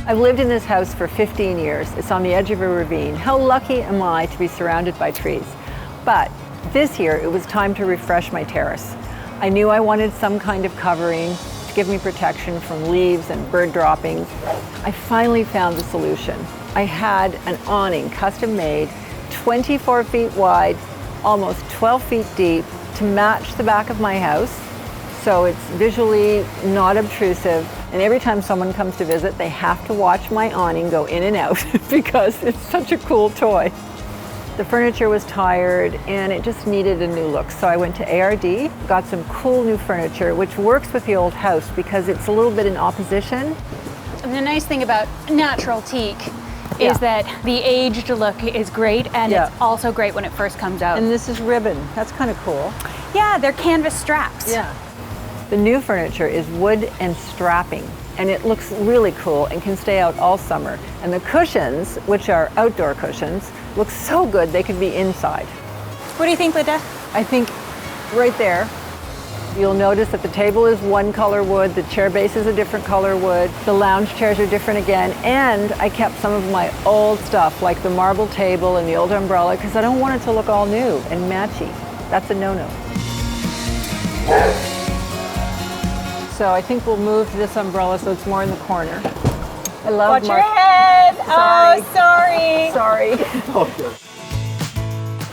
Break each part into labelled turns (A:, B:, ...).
A: I've lived in this house for 15 years. It's on the edge of a ravine. How lucky am I to be surrounded by trees? But this year, it was time to refresh my terrace. I knew I wanted some kind of covering to give me protection from leaves and bird droppings. I finally found the solution. I had an awning, custom made, 24 feet wide, almost 12 feet deep, to match the back of my house. So it's visually not obtrusive. And every time someone comes to visit, they have to watch my awning go in and out because it's such a cool toy. The furniture was tired and it just needed a new look. So I went to ARD, got some cool new furniture, which works with the old house because it's a little bit in opposition.
B: And the nice thing about natural teak is that the aged look is great, and it's also great when it first comes out.
A: And this is ribbon. That's kind of cool.
B: Yeah, they're canvas straps.
A: Yeah. The new furniture is wood and strapping, and it looks really cool and can stay out all summer. And the cushions, which are outdoor cushions, look so good they could be inside.
B: What do you think, Lynda?
A: I think right there, you'll notice that the table is one color wood, the chair base is a different color wood, the lounge chairs are different again, and I kept some of my old stuff like the marble table and the old umbrella because I don't want it to look all new and matchy. That's a no-no. So I think we'll move this umbrella so it's more in the corner. I love
B: Watch your head!
A: Sorry.
B: Oh, sorry.
A: Sorry.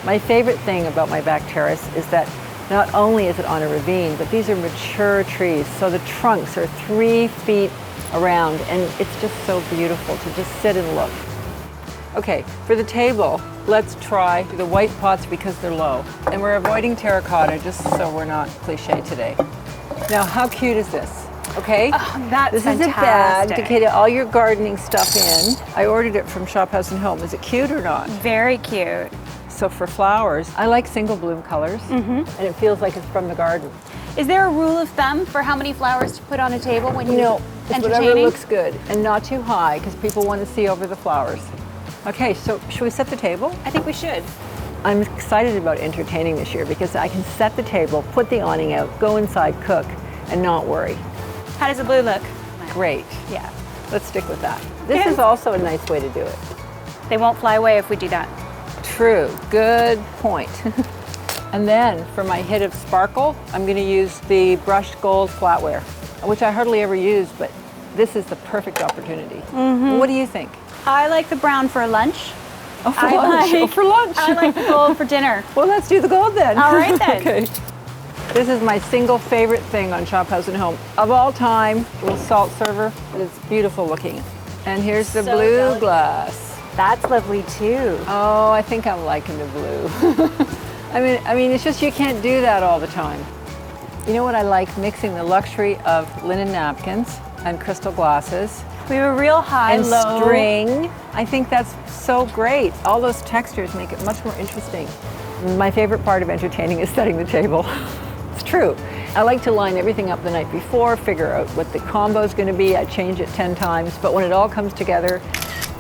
A: My favorite thing about my back terrace is that not only is it on a ravine, but these are mature trees. So the trunks are 3 feet around and it's just so beautiful to just sit and look. Okay, for the table, let's try the white pots because they're low. And we're avoiding terracotta just so we're not cliche today. Now, how cute is this? Okay,
B: that's
A: this is a bag to get all your gardening stuff in. I ordered it from Shop House and Home. Is it cute or not?
B: Very cute.
A: So for flowers, I like single bloom colors, and it feels like it's from the garden.
B: Is there a rule of thumb for how many flowers to put on a table when you're
A: it's whatever looks good, and not too high because people want to see over the flowers. Okay, so should we set the table?
B: I think we should.
A: I'm excited about entertaining this year because I can set the table, put the awning out, go inside, cook, and not worry.
B: How does the blue look?
A: Great.
B: Yeah.
A: Let's stick with that. This is also a nice way to do it.
B: They won't fly away if we do that.
A: True. Good point. And then for my hit of sparkle, I'm going to use the brushed gold flatware, which I hardly ever use, but this is the perfect opportunity. What do you think?
B: I like the brown for lunch.
A: Oh, for lunch. Oh, for lunch.
B: I like the gold for dinner.
A: Well, let's do the gold then.
B: All right then.
A: Okay. This is my single favorite thing on Shop House and Home of all time. A little salt server, but it's beautiful looking. And here's the blue delicate glass.
B: That's lovely too.
A: Oh, I think I'm liking the blue. I mean, it's just you can't do that all the time. You know what I like? Mixing the luxury of linen napkins and crystal glasses.
B: We have a real high
A: and
B: low
A: string. I think that's so great. All those textures make it much more interesting. My favorite part of entertaining is setting the table. It's true. I like to line everything up the night before, figure out what the combo is going to be. I change it 10 times, but when it all comes together,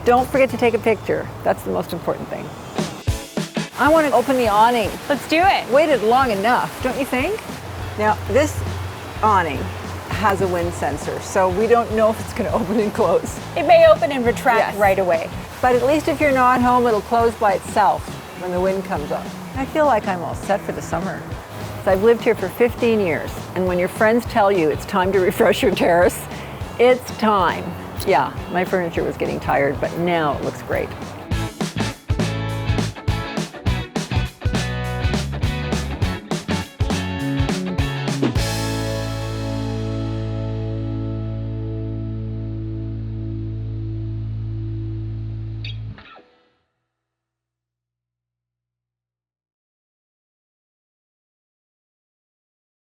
A: don't forget to take a picture. That's the most important thing. I want to open the awning.
B: Let's do it.
A: Waited long enough, don't you think? Now, this awning has a wind sensor, so we don't know if it's going to open and close.
B: It may open and retract right away.
A: But at least if you're not home, it'll close by itself when the wind comes up. I feel like I'm all set for the summer. So I've lived here for 15 years, and when your friends tell you it's time to refresh your terrace, it's time. Yeah, my furniture was getting tired, but now it looks great.